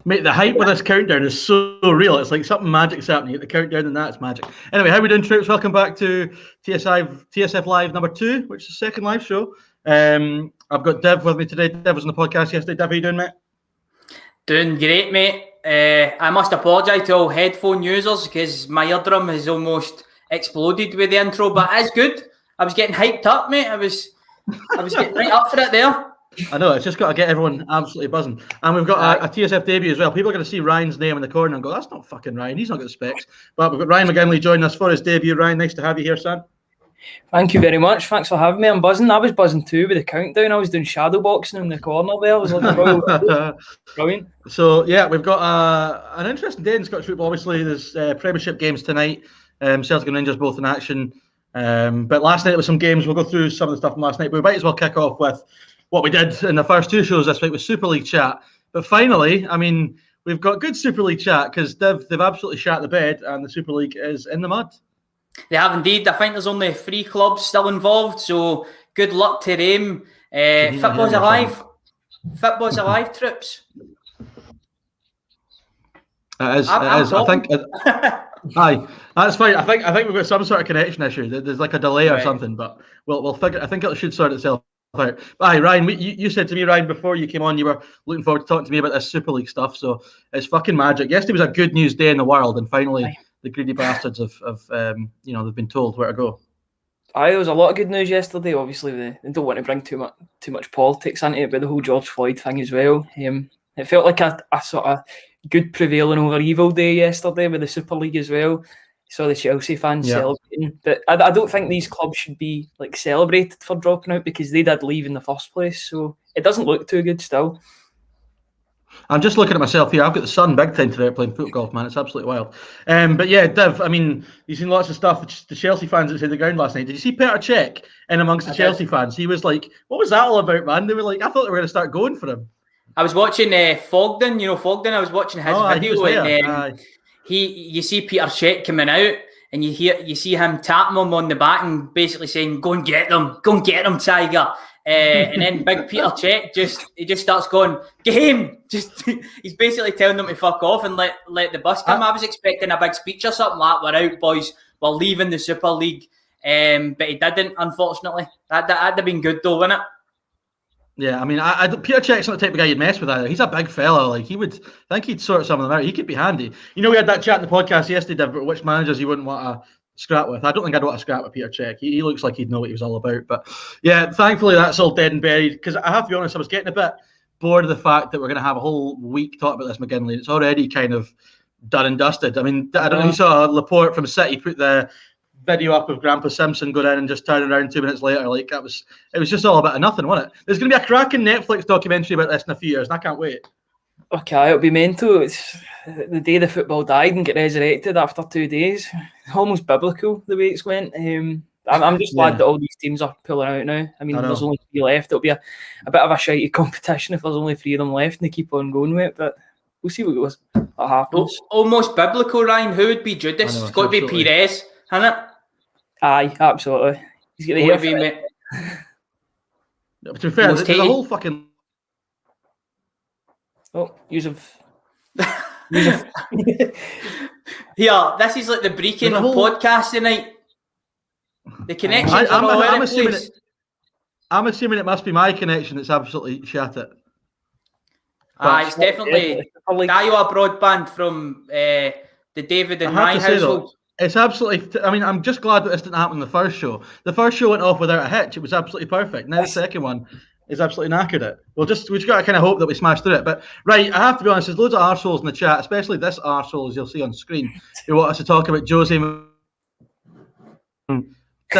Mate, the hype with this countdown is so real. It's like something magic's happening. You get the countdown and that's magic. Anyway, how are we doing, troops? Welcome back to TSF Live number 2, which is the second live show. I've got Dev with me today. Dev was on the podcast yesterday. Dev, how you doing, mate? Doing great, mate. I must apologise to all headphone users because my eardrum has almost exploded with the intro, but it's good. I was getting hyped up, mate. I was getting right up for it there. I know, it's just got to get everyone absolutely buzzing. And we've got a TSF debut as well. People are going to see Ryan's name in the corner and go, that's not fucking Ryan. He's not got the specs. But we've got Ryan McGinley joining us for his debut. Ryan, nice to have you here, son. Thank you very much. Thanks for having me. I'm buzzing. I was buzzing too with the countdown. I was doing shadow boxing in the corner there. I was like, brilliant. So, yeah, we've got an interesting day in Scottish football. Obviously, there's Premiership games tonight. Celtic and Rangers both in action. But last night there was some games. We'll go through some of the stuff from last night. But we might as well kick off with what we did in the first 2 shows this week with Super League chat. But finally, I mean, we've got good Super League chat because they've absolutely shat the bed and the Super League is in the mud. They have indeed. I think there's only 3 clubs still involved, so good luck to them. Football's alive. Football's alive, troops. It is. I think. Aye, that's fine. I think we've got some sort of connection issue. There's like a delay or something, but we'll figure. I think it should sort itself out. But aye, Ryan, you said to me, Ryan, before you came on, you were looking forward to talking to me about this Super League stuff. So it's fucking magic. Yesterday was a good news day in the world, and finally the greedy bastards have they've been told where to go. There was a lot of good news yesterday. Obviously, they don't want to bring too much politics into it, but the whole George Floyd thing as well. It felt like a sort of good prevailing over evil day yesterday with the Super League as well. Saw the Chelsea fans celebrating, but I don't think these clubs should be like celebrated for dropping out because they did leave in the first place. So it doesn't look too good still. I'm just looking at myself here. I've got the sun big time today playing foot golf, man. It's absolutely wild. But yeah, Dev, I mean, you've seen lots of stuff. The Chelsea fans that hit the ground last night. Did you see Peter Cech in amongst the Chelsea fans? He was like, what was that all about, man? They were like, I thought they were going to start going for him. I was watching Fogden. You know Fogden? I was watching his video. And you see Peter Cech coming out and you see him tapping him on the back and basically saying, go and get them, Tiger. And then big Peter Cech just starts going, game. He's basically telling them to fuck off and let the bus come. I was expecting a big speech or something like, we're out, boys, we're leaving the Super League. But he didn't, unfortunately. That'd have been good though, wouldn't it? Yeah, I mean, Peter Cech's not the type of guy you'd mess with either. He's a big fella. Like, I think he'd sort some of them out. He could be handy. You know, we had that chat in the podcast yesterday about which managers you wouldn't want to scrap with. I don't think I'd want to scrap with Peter Cech. He looks like he'd know what he was all about. But yeah, thankfully that's all dead and buried. Because I have to be honest, I was getting a bit bored of the fact that we're going to have a whole week talking about this McGinley. It's already kind of done and dusted. I mean, I don't know if you saw Laporte from City put the video up of Grandpa Simpson go down and just turn around 2 minutes later. Like, it was just all about nothing, wasn't it? There's going to be a cracking Netflix documentary about this in a few years, and I can't wait. Okay, it'll be mental. It's the day the football died and get resurrected after 2 days. Almost biblical the way it's went. I'm just glad that all these teams are pulling out now. I mean, there's only 3 left. It'll be a bit of a shitey competition if there's only 3 of them left and they keep on going with it. But we'll see what happens. Almost biblical, Ryan. Who would be Judas? It's got to be Pires, hasn't it? Aye, absolutely. He's got the hair for it. To be fair, there's a whole fucking... Oh, Yusuf. Yeah, this is like the Brechin of podcast tonight. The connections are all over the place. I'm assuming it must be my connection that's absolutely shattered. It's definitely Kiowa broadband from the David and Ryan household. It's absolutely... I mean, I'm just glad that this didn't happen in the first show. The first show went off without a hitch. It was absolutely perfect. Now the second one is absolutely knackered it. We've just got to kind of hope that we smash through it. But, right, I have to be honest, there's loads of arseholes in the chat, especially this arsehole, as you'll see on screen, who want us to talk about Jose... Can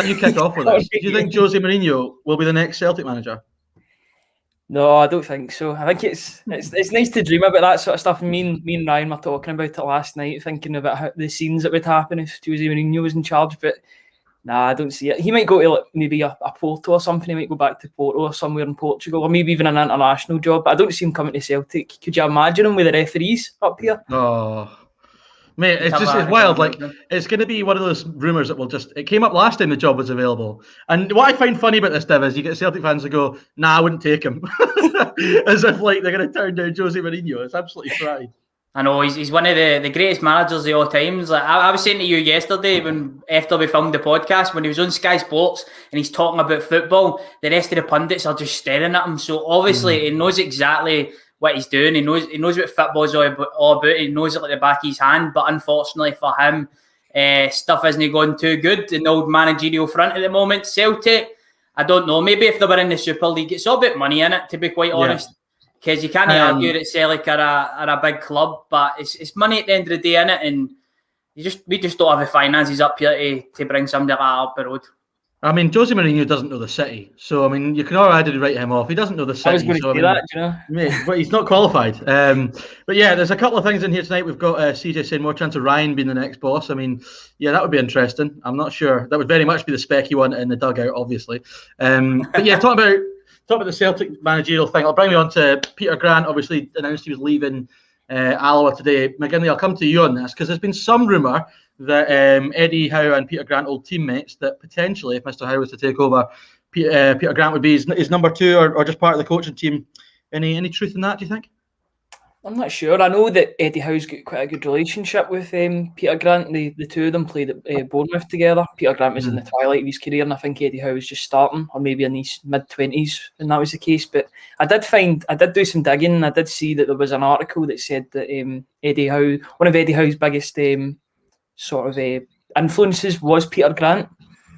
you kick off with us? Do you think Jose Mourinho will be the next Celtic manager? No, I don't think so. I think it's nice to dream about that sort of stuff. Me and Ryan were talking about it last night, thinking about the scenes that would happen if Jose Mourinho was in charge. But nah, I don't see it. He might go to maybe a Porto or something. He might go back to Porto or somewhere in Portugal, or maybe even an international job. But I don't see him coming to Celtic. Could you imagine him with the referees up here? Oh, Mate, it's wild. Like, it's going to be one of those rumours that it came up last time the job was available. And what I find funny about this, Dev, is you get Celtic fans that go, nah, I wouldn't take him. As if, like, they're going to turn down Jose Mourinho. It's absolutely fried. I know, he's one of the greatest managers of all times. Like I was saying to you yesterday, after we filmed the podcast, when he was on Sky Sports and he's talking about football, the rest of the pundits are just staring at him. So obviously he knows exactly what he's doing. He knows what football's all about. He knows it like the back of his hand. But unfortunately for him, stuff isn't going too good in the old managerial front at the moment. Celtic, I don't know. Maybe if they were in the Super League, it's all about money in it, to be quite honest. Because you can't argue that Celtic are a big club, but it's money at the end of the day, innit? And we just don't have the finances up here to bring somebody like that up the road. I mean, Jose Mourinho doesn't know the city, so I mean, you can already write him off. He doesn't know the city. I was going to say that, you know. Mate, but he's not qualified. But yeah, there's a couple of things in here tonight. We've got CJ saying more chance of Ryan being the next boss. I mean, yeah, that would be interesting. I'm not sure. That would very much be the specky one in the dugout, obviously. But yeah, talking about the Celtic managerial thing, I'll bring me on to Peter Grant. Obviously announced he was leaving Alloa today. McGinley, I'll come to you on this because there's been some rumour that Eddie Howe and Peter Grant, old teammates, that potentially, if Mr. Howe was to take over, Peter Grant would be his number two or just part of the coaching team. Any truth in that, do you think? I'm not sure. I know that Eddie Howe's got quite a good relationship with Peter Grant. The two of them played at Bournemouth together. Peter Grant was in the twilight of his career, and I think Eddie Howe was just starting, or maybe in his mid-20s when that was the case. But I did do some digging, and I did see that there was an article that said that Eddie Howe, one of Eddie Howe's biggest influences was Peter Grant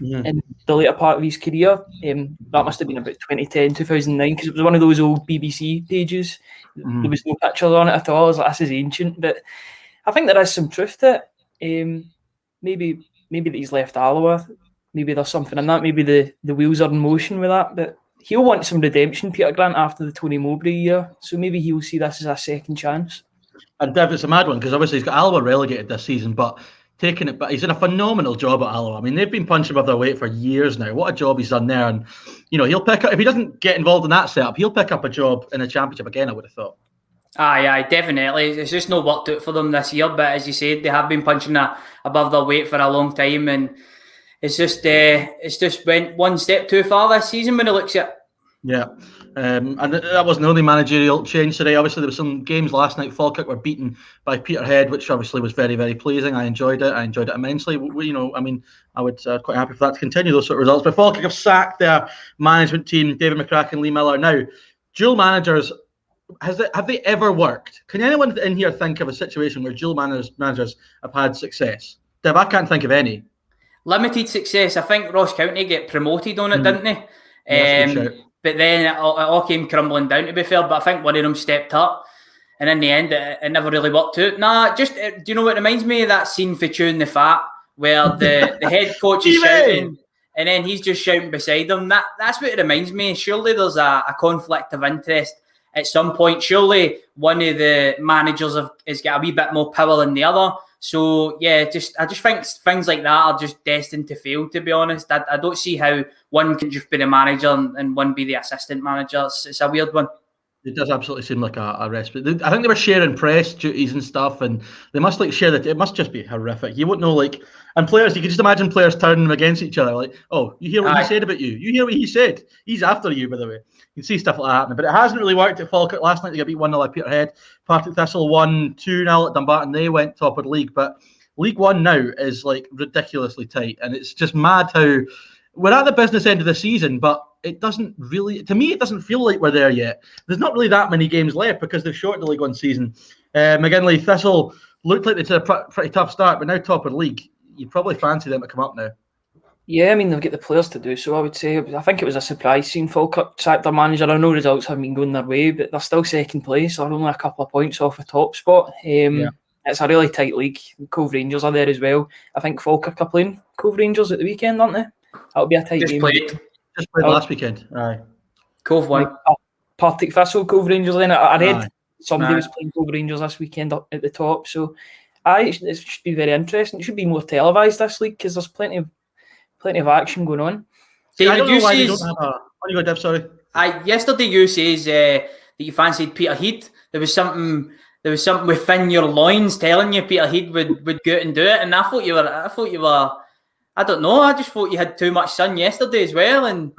in the later part of his career. That must have been about 2010, 2009, because it was one of those old BBC pages. There was no pictures on it at all. I was like, this is ancient. But I think there is some truth to it. Maybe that he's left Alloa. Maybe there's something in that. Maybe the wheels are in motion with that. But he'll want some redemption, Peter Grant, after the Tony Mowbray year. So maybe he'll see this as a second chance. And Dev, it's a mad one because obviously he's got Alloa relegated this season, but he's in a phenomenal job at Alloa. I mean, they've been punching above their weight for years now. What a job he's done there. And, you know, he'll pick up, if he doesn't get involved in that setup, he'll pick up a job in the Championship again, I would have thought. Aye, definitely. It's just not worked out for them this year, but as you said, they have been punching above their weight for a long time, and it's just went one step too far this season when it looks at it. Yeah. And that wasn't the only managerial change today. Obviously, there were some games last night. Falkirk were beaten by Peterhead, which obviously was very, very pleasing. I enjoyed it immensely. I would quite happy for that to continue, those sort of results. But Falkirk have sacked their management team, David McCracken, Lee Miller. Now, dual managers, have they ever worked? Can anyone in here think of a situation where dual managers have had success? Dev, I can't think of any. Limited success. I think Ross County get promoted on it, didn't they? Yeah, but then it all came crumbling down, to be fair. But I think one of them stepped up. And in the end, it never really worked out. Do you know what reminds me of that scene for Chewing the Fat, where the head coach is shouting, and then he's just shouting beside him? That's what it reminds me. Surely there's a conflict of interest at some point. Surely one of the managers has got a wee bit more power than the other. So, yeah, I just think things like that are just destined to fail, to be honest. I don't see how one can just be the manager and one be the assistant manager. It's a weird one. It does absolutely seem like a respite. I think they were sharing press duties and stuff, and they must share that. It must just be horrific. You wouldn't know, and players. You could just imagine players turning them against each other. Like, oh, you hear what he said about you? You hear what he said? He's after you, by the way. You can see stuff like that happening, but it hasn't really worked at Falkirk. Last night they got beat 1-0 at Peterhead. Partick Thistle won 2-0 at Dumbarton. They went top of the league, but League One now is ridiculously tight, and it's just mad how we're at the business end of the season, but it doesn't really, to me, it doesn't feel like we're there yet. There's not really that many games left because they've shortened the League One season. McGinley, Thistle looked like they did a pretty tough start, but now top of the league. You'd probably fancy them to come up now. Yeah, I mean, they've got the players to do so, I would say. I think it was a surprise seeing Falkirk sack their manager. I know results haven't been going their way, but they're still second place. They're only a couple of points off the top spot. It's a really tight league. Cove Rangers are there as well. I think Falkirk are playing Cove Rangers at the weekend, aren't they? That'll be a tight game. Just played last weekend. Aye. Cove won. Partick Thistle, Cove Rangers. Then I read somebody was playing Cove Rangers this weekend up at the top. So, it should be very interesting. It should be more televised this league because there's plenty of action going on. David, you say don't have a. Oh, you go, Deb. Sorry. Yesterday you says that you fancied Peterhead. There was something there was something within your loins telling you Peterhead would go out and do it, and I thought you were. I don't know. I just thought you had too much sun yesterday as well, and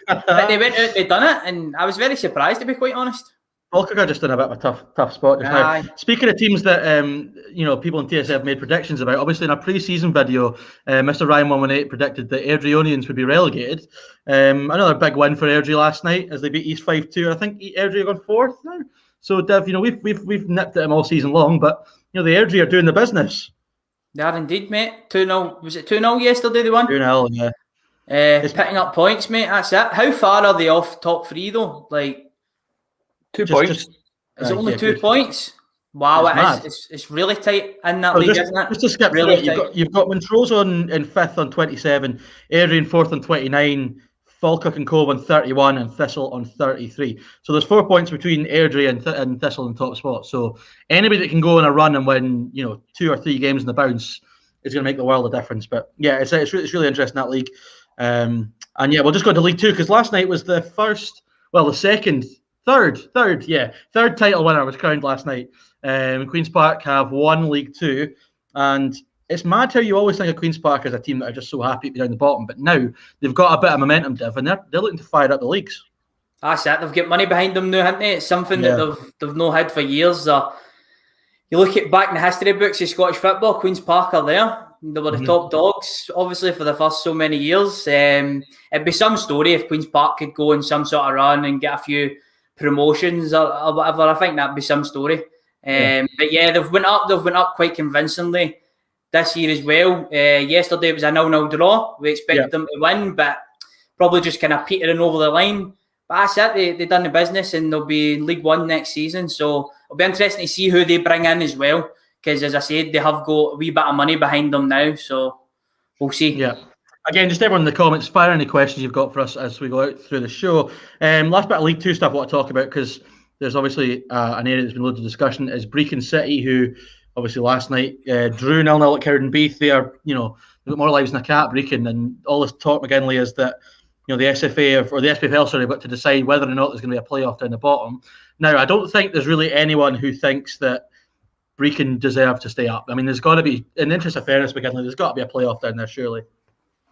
but they went out, they done it, and I was very surprised, to be quite honest. Falkirk are just in a bit of a tough spot just now. Speaking of teams that people in TSF made predictions about, obviously in a pre-season video, Mr. Ryan 118 predicted that Airdrieonians would be relegated. Another big win for Airdrie last night as they beat East 5-2. I think Airdrie are going fourth now. So Dev, we've nipped at them all season long, but the Airdrie are doing the business. They are indeed, mate. 2-0. Was it 2-0 yesterday they won? 2-0, yeah. Picking up points, mate. That's it. How far are they off top three though? Like 2 points. Is it only 2 points? Wow, it's really tight in that league, isn't it? Just to skip really through it, you've got Montrose in fifth on 27, Airdrie in fourth on 29, Falkirk and Cove on 31, and Thistle on 33. So there's 4 points between Airdrie and Thistle in top spot. So anybody that can go on a run and win, 2 or 3 games in the bounce is going to make the world of difference. But yeah, it's really interesting, that league. And yeah, we'll just go to League Two because last night was the third title winner was crowned last night. Queen's Park have won League Two, and it's mad how you always think of Queen's Park as a team that are just so happy to be down the bottom, but now they've got a bit of momentum, Div, and they're looking to fire up the leagues. That's it. They've got money behind them now, haven't they? It's something that they've not had for years. You look at back in the history books of Scottish football, Queen's Park are there. They were the top dogs, obviously, for the first so many years. It'd be some story if Queen's Park could go on some sort of run and get a few promotions or whatever. I think that'd be some story. But yeah, they've went up quite convincingly this year as well. Yesterday it was a 0-0 draw. We expected them to win, but probably just kind of petering over the line. But that's it. They done the business, and they'll be in League One next season. So it'll be interesting to see who they bring in as well. Because as I said, they have got a wee bit of money behind them now. So we'll see. Yeah. Again, just everyone in the comments, fire any questions you've got for us as we go out through the show. Last bit of League Two stuff I want to talk about, because there's obviously an area that's been loads of discussion, is Brechin City, who obviously last night drew 0-0 at Cowdenbeath. They are, they've got more lives than a cat, Brechin, and all this talk, McGinley, is that the SFA or the SPFL, got to decide whether or not there's going to be a playoff down the bottom. Now, I don't think there's really anyone who thinks that Brechin deserve to stay up. I mean, there's got to be, in the interest of fairness, McGinley, there's got to be a playoff down there, surely.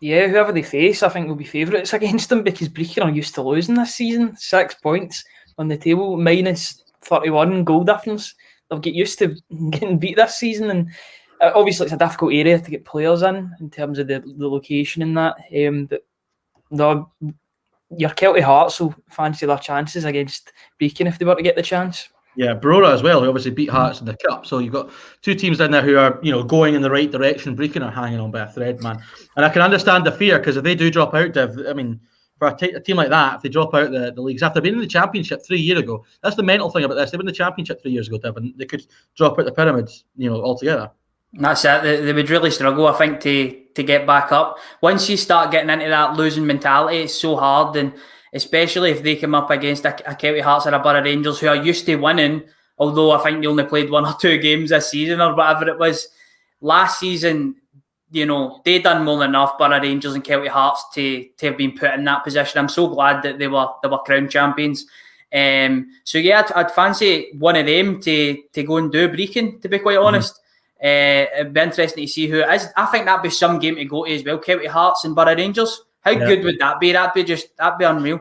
Yeah, whoever they face, I think will be favourites against them, because Brechin are used to losing this season. 6 points on the table, minus 31 goal difference. They'll get used to getting beat this season, and obviously it's a difficult area to get players in terms of the location and that. But your Celtic Hearts will fancy their chances against Brechin if they were to get the chance. Yeah, Brora as well, who obviously beat Hearts in the Cup. So you've got 2 teams down there who are, going in the right direction. Brechin are hanging on by a thread, man. And I can understand the fear, because if they do drop out, Div, I mean, for a team like that, if they drop out the leagues after being in the Championship 3 years ago, that's the mental thing about this. They were in the Championship 3 years ago, Div, and they could drop out the pyramids, altogether. That's it. They would really struggle, I think, to get back up. Once you start getting into that losing mentality, it's so hard, and especially if they come up against a Celtic Hearts or a Borough Rangers who are used to winning, although I think they only played 1 or 2 games this season or whatever it was. Last season, they done more than enough, Borough Rangers and Celtic Hearts, to have been put in that position. I'm so glad that they were crowned champions. So yeah, I'd fancy one of them to go and do Brechin, to be quite honest. It'd be interesting to see who it is. I think that'd be some game to go to as well. Celtic Hearts and Borough Rangers. How good would that be? That'd be unreal.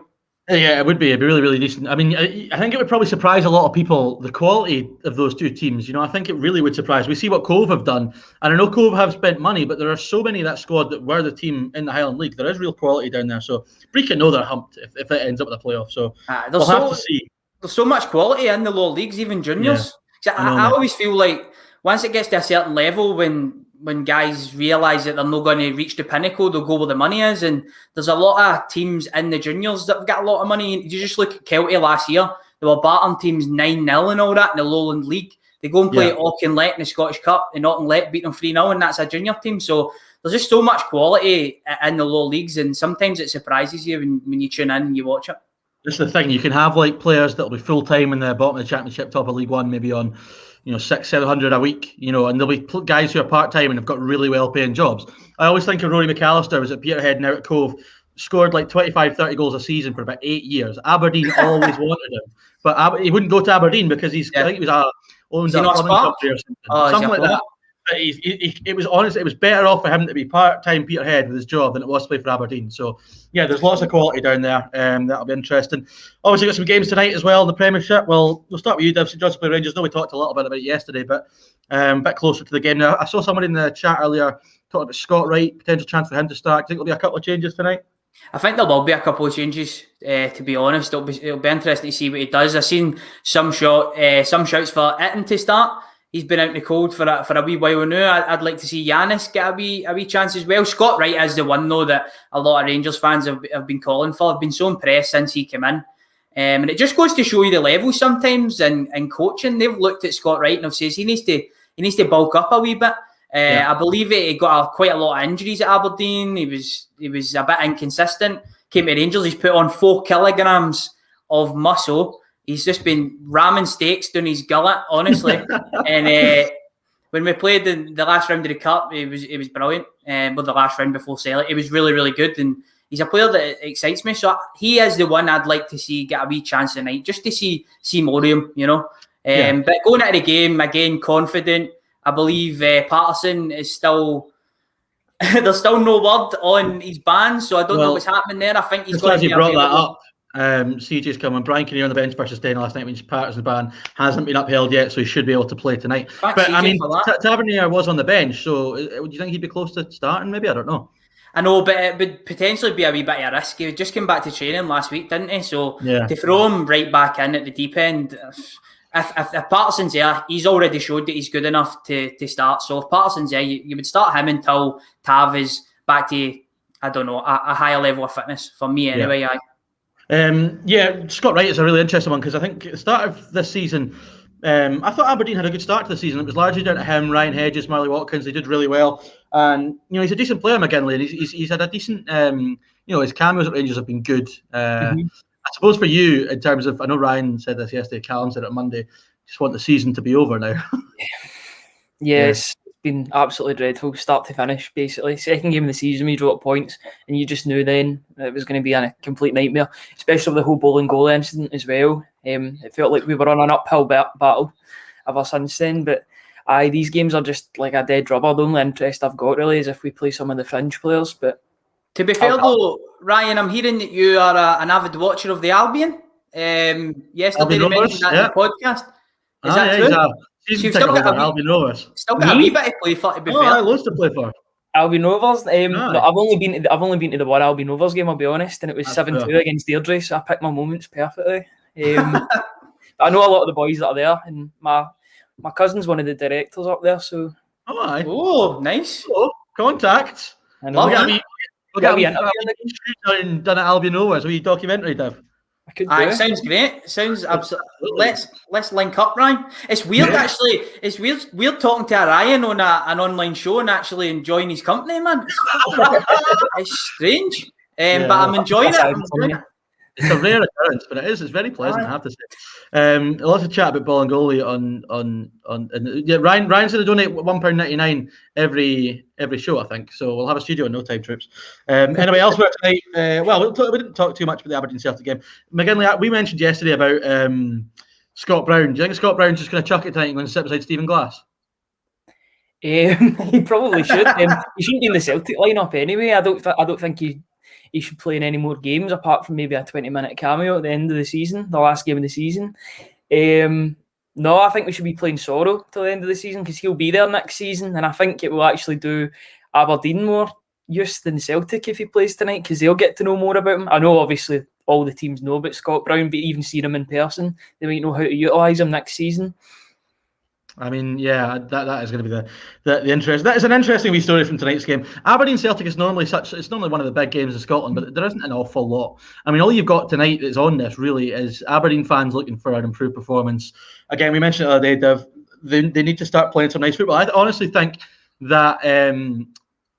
Yeah, it would be. It'd be really, really decent. I mean, I think it would probably surprise a lot of people, the quality of those 2 teams. I think it really would surprise. We see what Cove have done. And I know Cove have spent money, but there are so many of that squad that were the team in the Highland League. There is real quality down there. So Brechin know they're humped if it ends up with a playoff. So we'll have to see. There's so much quality in the lower leagues, even juniors. Yeah, I always feel like once it gets to a certain level, when guys realise that they're not going to reach the pinnacle, they'll go where the money is. And there's a lot of teams in the juniors that have got a lot of money. You just look at Celtic last year. They were battering teams 9-0 and all that in the Lowland League. They go and play Auchinleck in the Scottish Cup, and Auchinleck beat them 3-0, and that's a junior team. So there's just so much quality in the lower leagues, and sometimes it surprises you when you tune in and you watch it. This is the thing. You can have players that will be full-time in the bottom of the Championship, top of League One, maybe on 600-700 a week, and there'll be guys who are part-time and have got really well-paying jobs. I always think of Rory McAllister, was at Peterhead, now at Cove, scored 25-30 goals a season for about 8 years. Aberdeen always wanted him, but he wouldn't go to Aberdeen because I think he was owned a plumbing company or something like that. But it was honest. It was better off for him to be part-time Peterhead with his job than it was to play for Aberdeen. So yeah, there's lots of quality down there. That'll be interesting. Obviously, got some games tonight as well in the Premiership. Well, we'll start with you, Dev. St Johnstone play Rangers. I know we talked a little bit about it yesterday, but a bit closer to the game now. I saw somebody in the chat earlier talking about Scott Wright, potential chance for him to start. Do you think there'll be a couple of changes tonight? I think there will be a couple of changes. To be honest, it'll be interesting to see what he does. I've seen some shouts for Itten to start. He's been out in the cold for a wee while now. I'd like to see Giannis get a wee chance as well. Scott Wright is the one, though, that a lot of Rangers fans have been calling for. I've been so impressed since he came in. And it just goes to show you the level sometimes in coaching. They've looked at Scott Wright and have said he needs to bulk up a wee bit. I believe he got quite a lot of injuries at Aberdeen. He was a bit inconsistent. Came to Rangers, he's put on 4 kilograms of muscle. He's just been ramming steaks down his gullet, honestly. And when we played the last round of the Cup, it was brilliant. The last round before Celtic, it was really, really good. And he's a player that excites me. So he is the one I'd like to see get a wee chance tonight, just to see more of him, you know. But going into the game, again, confident. I believe Patterson is still... there's still no word on his ban, so I don't know what's happening there. I think he's going to be brought that up. CJ's coming. Brian Kinnear on the bench versus Staying last night when Patterson's ban hasn't been upheld yet, so he should be able to play tonight. Thanks, but CJ, I mean, Tavernier was on the bench, so do you think he'd be close to starting? Maybe, I don't know. I know, but it would potentially be a wee bit of a risk. He just came back to training last week, didn't he? So to throw him right back in at the deep end, if Patterson's there, he's already showed that he's good enough to start. So if Patterson's there, you would start him until Tav is back to, I don't know, a higher level of fitness for me anyway. Scott Wright is a really interesting one because I think at the start of this season, I thought Aberdeen had a good start to the season. It was largely down to him, Ryan Hedges, Marley Watkins. They did really well, and he's a decent player, McGinley, and he's had a decent. His cameos at Rangers have been good. I suppose for you, in terms of, I know Ryan said this yesterday, Callum said it on Monday. Just want the season to be over now. It's been absolutely dreadful, start to finish, basically. Second game of the season, we dropped points, and you just knew then it was going to be a complete nightmare, especially with the whole bowling goal incident as well. It felt like we were on an uphill battle ever since then, but these games are just like a dead rubber. The only interest I've got really is if we play some of the fringe players. But to be fair though, Ryan, I'm hearing that you are an avid watcher of the Albion. Yesterday they mentioned that in the podcast. Is that true? You've still got Albion Rovers. Still got a wee bit to play for, to be fair. Loads to play for. Albion Rovers. No, I've only been to the one Albion Rovers game, I'll be honest, and it was 7-2 against Deirdre, so I picked my moments perfectly. I know a lot of the boys that are there, and my cousin's one of the directors up there, so. Oh, nice. Oh, contacts. I know. We'll get a done at Albion Rovers. A wee documentary, Dev. Sounds great. Sounds absolutely. Let's link up, Ryan. It's weird, actually. It's weird talking to Ryan on an online show and actually enjoying his company, man. It's strange, but I'm enjoying it. It's a rare occurrence, but it's very pleasant, I have to say. Lots of chat about ball and goalie on Ryan's going to donate £1.99 every show, I think. So we'll have a studio in no time, troops. Anyway, elsewhere tonight, we didn't talk too much about the Aberdeen Celtic game. McGinley, we mentioned yesterday about Scott Brown. Do you think Scott Brown's just going to chuck it tonight and going to sit beside Stephen Glass? He probably should. He shouldn't be in the Celtic lineup anyway. I don't think he should play in any more games apart from maybe a 20-minute cameo at the end of the season, the last game of the season. No, I think we should be playing Sorrow till the end of the season because he'll be there next season, and I think it will actually do Aberdeen more use than Celtic if he plays tonight because they'll get to know more about him. I know obviously all the teams know about Scott Brown, but even seeing him in person, they might know how to utilise him next season. I mean, that is going to be the interest. That is an interesting wee story from tonight's game. Aberdeen Celtic is normally one of the big games in Scotland, but there isn't an awful lot. I mean, all you've got tonight that's on this really is Aberdeen fans looking for an improved performance. Again, we mentioned the other day, Dev, they need to start playing some nice football. I honestly think that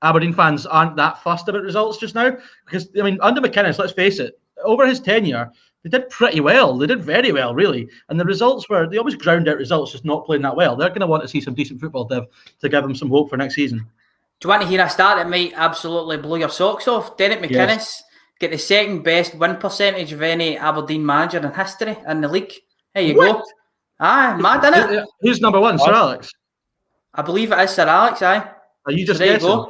Aberdeen fans aren't that fussed about results just now because, I mean, under McInnes, let's face it, over his tenure, they did pretty well. They did very well, really. And the results they always ground out results, just not playing that well. They're going to want to see some decent football, Dev, to give them some hope for next season. Do you want to hear a stat that might absolutely blow your socks off? Derek McInnes get the second best win percentage of any Aberdeen manager in history in the league. There you go. Mad, isn't it? Who's number one, Sir Alex? I believe it is Sir Alex, aye. Are you just guessing?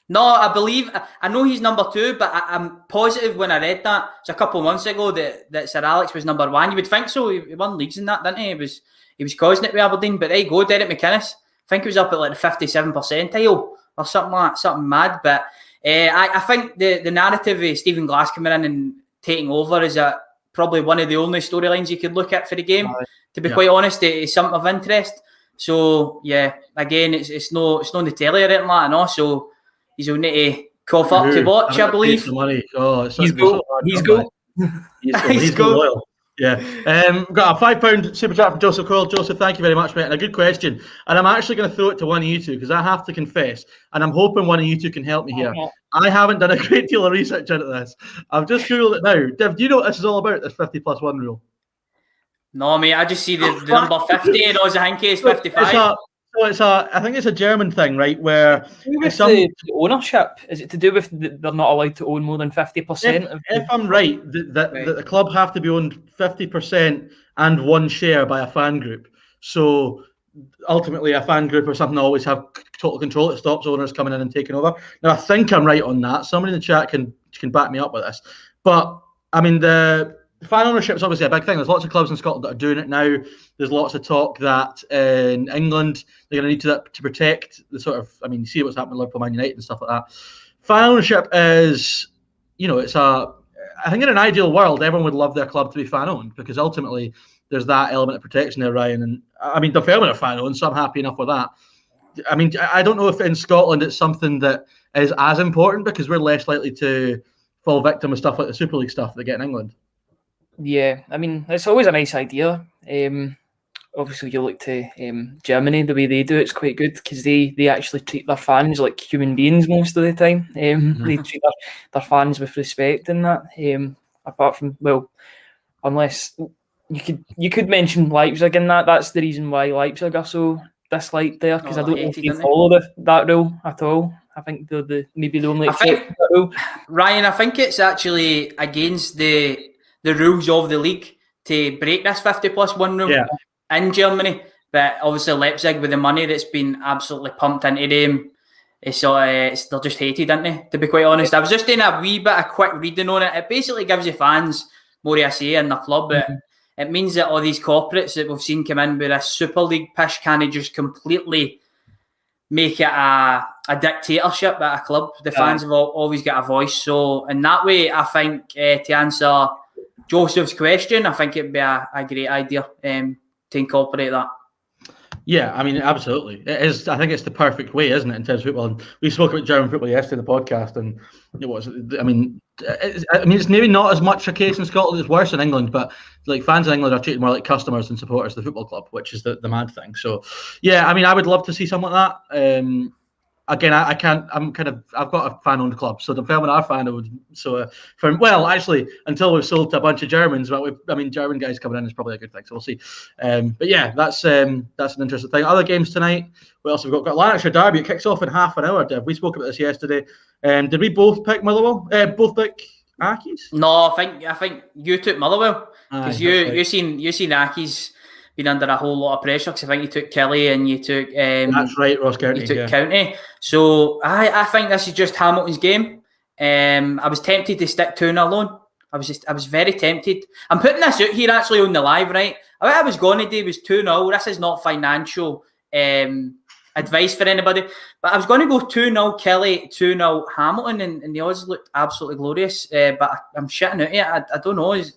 No, I know he's number 2, but I'm positive when I read that, it's a couple of months ago, that Sir Alex was number 1. You would think so. He won leagues in that, didn't he? He was causing it with Aberdeen, but there you go, Derek McInnes. I think he was up at like the 57 percentile or something like that, something mad. But I think the narrative of Stephen Glass coming in and taking over is probably one of the only storylines you could look at for the game. To be quite honest, it's something of interest. So yeah, again, it's no on the telly or anything like that, no. So he's going to cough up to watch, I believe. Oh, he's good. He's good. He's loyal. Yeah. Got a £5 super chat from Joseph Cole. Joseph, thank you very much, mate. And a good question. And I'm actually going to throw it to one of you two because I have to confess, and I'm hoping one of you two can help me here. I haven't done a great deal of research into this. I've just Googled it now. Dev, do you know what this is all about, this 50+1 rule? No, mate, I just see the number 50 and Oz Hanky is 55. I think it's a German thing, right? Where the ownership, is it to do with they're not allowed to own more than 50%? If I'm right, that the club have to be owned 50% and one share by a fan group. So ultimately, a fan group or something always have total control. It stops owners coming in and taking over. Now, I think I'm right on that. Somebody in the chat can back me up with this. But I mean, the fan ownership is obviously a big thing. There's lots of clubs in Scotland that are doing it now. There's lots of talk that in England they're going to need to protect the sort of. I mean, you see what's happening with Liverpool, Man United, and stuff like that. Fan ownership is, it's a. I think in an ideal world, everyone would love their club to be fan owned because ultimately there's that element of protection there, Ryan. And I mean, the Fairmen are fan owned, so I'm happy enough with that. I mean, I don't know if in Scotland it's something that is as important because we're less likely to fall victim of stuff like the Super League stuff they get in England. Yeah, I mean, it's always a nice idea. Obviously, you look to Germany, the way they do it's quite good because they actually treat their fans like human beings most of the time. They treat their fans with respect and that. Apart from, unless you could mention Leipzig in that. That's the reason why Leipzig are so disliked there because I don't know if they follow that rule at all. I think they're maybe the only exception to that rule. Ryan, I think it's actually against the rules of the league to break this 50+1 rule in Germany. But obviously Leipzig, with the money that's been absolutely pumped into them, they're just hated, aren't they? To be quite honest, I was just doing a wee bit of quick reading on it. It basically gives the fans more of a say in the club. But it means that all these corporates that we've seen come in with a Super League pish can just completely make it a dictatorship at a club. The fans have always got a voice. So in that way, I think to answer Joseph's question, I think it'd be a great idea to incorporate that. Yeah, I mean, absolutely. It is. I think it's the perfect way, isn't it, in terms of football? And we spoke about German football yesterday in the podcast, and it's maybe not as much a case in Scotland. It's worse in England, but like fans in England are treated more like customers than supporters of the football club, which is the mad thing. So, yeah, I mean, I would love to see something like that. Again, I can't. I've got a fan-owned club, so the Fairmen are fan-owned. So, actually, until we've sold to a bunch of Germans, but German guys coming in is probably a good thing. So we'll see. But yeah, that's an interesting thing. Other games tonight. What else have we got? Lanarkshire Derby. It kicks off in half an hour. Dev, we spoke about this yesterday. Did we both pick Motherwell? Both pick Accies? No, I think you took Motherwell because you seen Accies been under a whole lot of pressure because I think you took Kelly and you took that's right, Ross County. You took County. So I think this is just Hamilton's game. I was tempted to stick 2-0 alone. I was very tempted. I'm putting this out here actually on the live, right? What I was going to do was 2-0. This is not financial advice for anybody, but I was going to go 2-0 Kelly, 2-0 Hamilton, and the odds looked absolutely glorious. But I'm shitting out here. I don't know. It's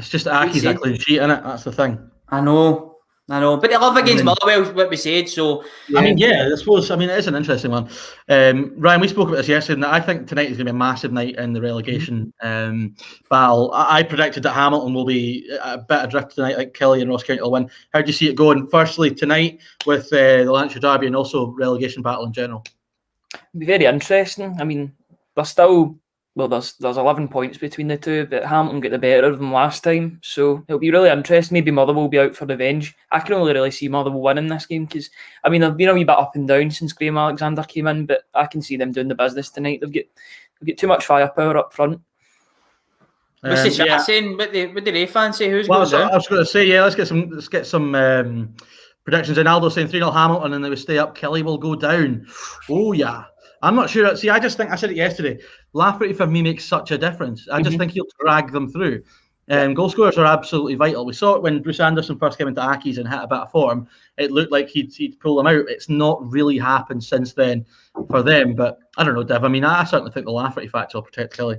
just Aki's a clean sheet, innit? That's the thing. I know. But they love against Motherwell, what we said. So I suppose. It is an interesting one. Ryan, we spoke about this yesterday, and I think tonight is going to be a massive night in the relegation battle. I predicted that Hamilton will be a bit adrift tonight, like Kelly and Ross County will win. How do you see it going? Firstly, tonight with the Lanarkshire Derby and also relegation battle in general. It'll be very interesting. I mean, they're still. Well, there's 11 points between the two, but Hamilton got the better of them last time, so it'll be really interesting. Maybe Motherwell will be out for revenge. I can only really see Motherwell winning this game because, they've been a wee bit up and down since Graham Alexander came in, but I can see them doing the business tonight. They've got too much firepower up front. What's the chat saying? What did the fans say? Who's going down? I was going to say, let's get some predictions. Aldo's saying 3-0 Hamilton, and they will stay up. Kelly will go down. Oh yeah, I'm not sure. See, I just think I said it yesterday. Lafferty for me makes such a difference. I just think he'll drag them through. Goal scorers are absolutely vital. We saw it when Bruce Anderson first came into Aki's and hit a bit of form. It looked like he'd pull them out. It's not really happened since then for them. But I don't know, Dev. I mean, I certainly think the Lafferty factor will protect Kelly.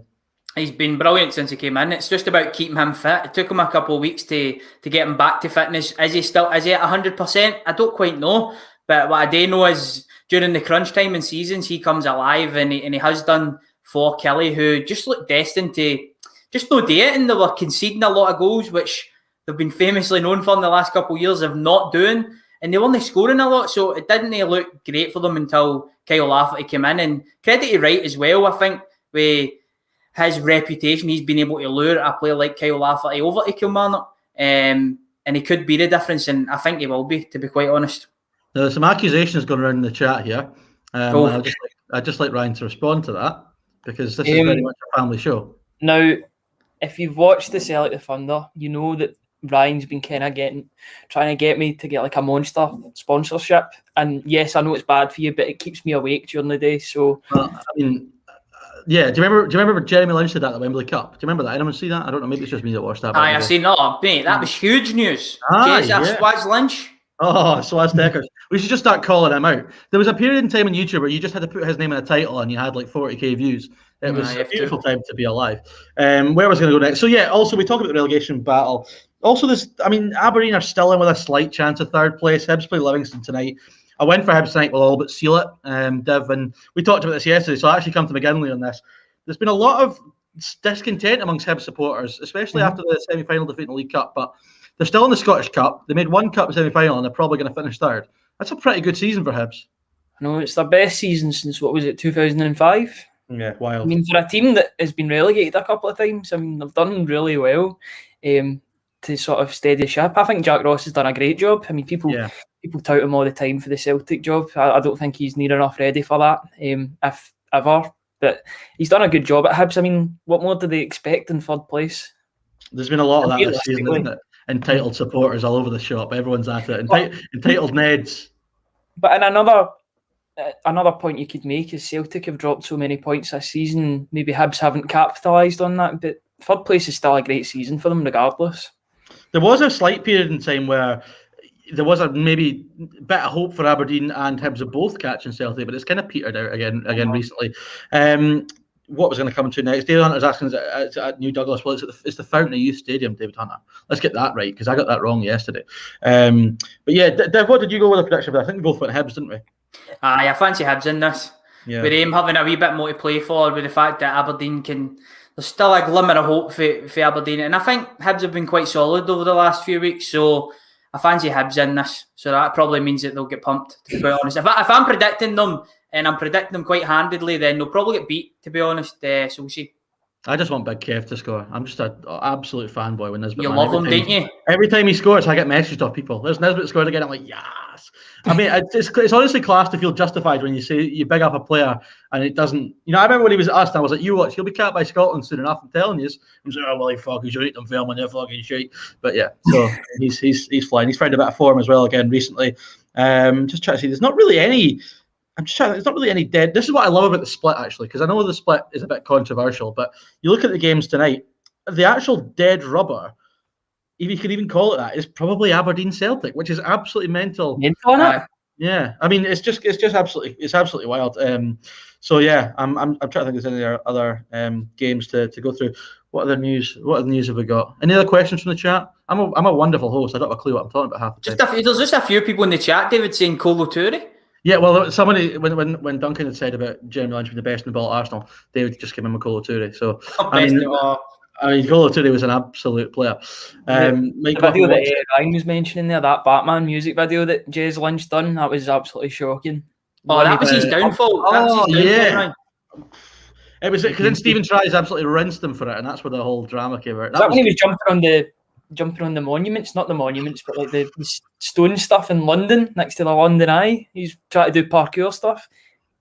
He's been brilliant since he came in. It's just about keeping him fit. It took him a couple of weeks to get him back to fitness. Is he at 100%? I don't quite know. But what I do know is during the crunch time in seasons, he comes alive, and he has done for Kelly, who just looked destined to just no do it, and they were conceding a lot of goals, which they've been famously known for in the last couple of years of not doing, and they were only scoring a lot, so it didn't look great for them until Kyle Lafferty came in. And credit to Wright as well, I think, with his reputation, he's been able to lure a player like Kyle Lafferty over to Kilmarnock, and he could be the difference, and I think he will be, to be quite honest. Now, there's some accusations going around in the chat here. I'd just like Ryan to respond to that, because this is very much a family show. Now, if you've watched the Celtic the Thunder, you know that Ryan's been kind of trying to get me to get like a Monster sponsorship. And yes, I know it's bad for you, but it keeps me awake during the day. So, I mean, yeah. Do you remember Jeremy Lynch did that at the Wembley Cup? Do you remember that? Anyone see that? I don't know. Maybe it's just me that watched that. I seen that, mate. That was huge news. Swaz Lynch. Oh, Swaz Deckers. We should just start calling him out. There was a period in time on YouTube where you just had to put his name in a title and you had like 40k views. It was a beautiful time to be alive. Where was going to go next? So yeah, also we talk about the relegation battle. Also, Aberdeen are still in with a slight chance of third place. Hibs play Livingston tonight. A win for Hibs tonight will all but seal it. Dev, and we talked about this yesterday, so I actually come to McGinley on this. There's been a lot of discontent amongst Hibs supporters, especially after the semi-final defeat in the League Cup, but they're still in the Scottish Cup. They made one cup semi-final and they're probably going to finish third. That's a pretty good season for Hibs. No, it's their best season since, 2005? Yeah, wild. I mean, for a team that has been relegated a couple of times, I mean, they've done really well to sort of steady the ship. I think Jack Ross has done a great job. I mean, people tout him all the time for the Celtic job. I don't think he's near enough ready for that, if ever. But he's done a good job at Hibs. I mean, what more do they expect in third place? There's been a lot of that this season, isn't it? Entitled supporters all over the shop. Everyone's at it. Entitled Neds. But in another point you could make is Celtic have dropped so many points this season. Maybe Hibs haven't capitalised on that, but third place is still a great season for them regardless. There was a slight period in time where there was a maybe bit of hope for Aberdeen and Hibs of both catching Celtic, but it's kind of petered out again recently. What was going to come to next? David Hunter's asking, at New Douglas, well, it's the Fountain of Youth Stadium, David Hunter. Let's get that right, because I got that wrong yesterday. But yeah, Dev, what did you go with the prediction? I think we both went Hibs, didn't we? I fancy Hibs in this. Yeah. With him having a wee bit more to play for, with the fact that Aberdeen there's still a glimmer of hope for Aberdeen. And I think Hibs have been quite solid over the last few weeks, so I fancy Hibs in this. So that probably means that they'll get pumped, to be quite honest. If I'm predicting them, and I'm predicting them quite handedly, then they'll probably get beat, to be honest. So we'll see. I just want Big Kev to score. I'm just an absolute fanboy when Nisbet. You love him, don't you? Every time he scores, I get messages off people. There's Nisbet scored again. I'm like, yes. I mean, it's honestly class to feel justified when you say you big up a player and it doesn't. You know, I remember when he was at us, and I was like, you watch, he'll be capped by Scotland soon enough. I'm telling you. I'm like, oh well, he fucking shite them film and they're fucking shite. But yeah, so he's flying. He's found a bit of form as well again recently. Just trying to see. There's not really any. There's not really any dead. This is what I love about the split, actually, because I know the split is a bit controversial, but you look at the games tonight, the actual dead rubber, if you could even call it that, is probably Aberdeen Celtic, which is absolutely mental. Yeah, I mean, it's absolutely wild. So yeah, I'm trying to think if there's any other games to go through. What other news have we got? Any other questions from the chat? I'm a wonderful host. I don't have a clue what I'm talking about half the time. There's just a few people in the chat, David, saying Kolo Touré. Yeah, well, somebody when Duncan had said about Jeremy Lynch being the best in the ball at Arsenal, David just came in with Kolo Touré. So I mean, Kolo Touré was an absolute player. The video that Ryan was mentioning there, that Batman music video that Jez Lynch done, that was absolutely shocking. Oh, that was his downfall. Yeah. It was because then Stephen Tries absolutely rinsed him for it, and that's where the whole drama came out. That when he was jumping on the monuments, not the monuments, but like the stone stuff in London next to the London Eye. He's trying to do parkour stuff.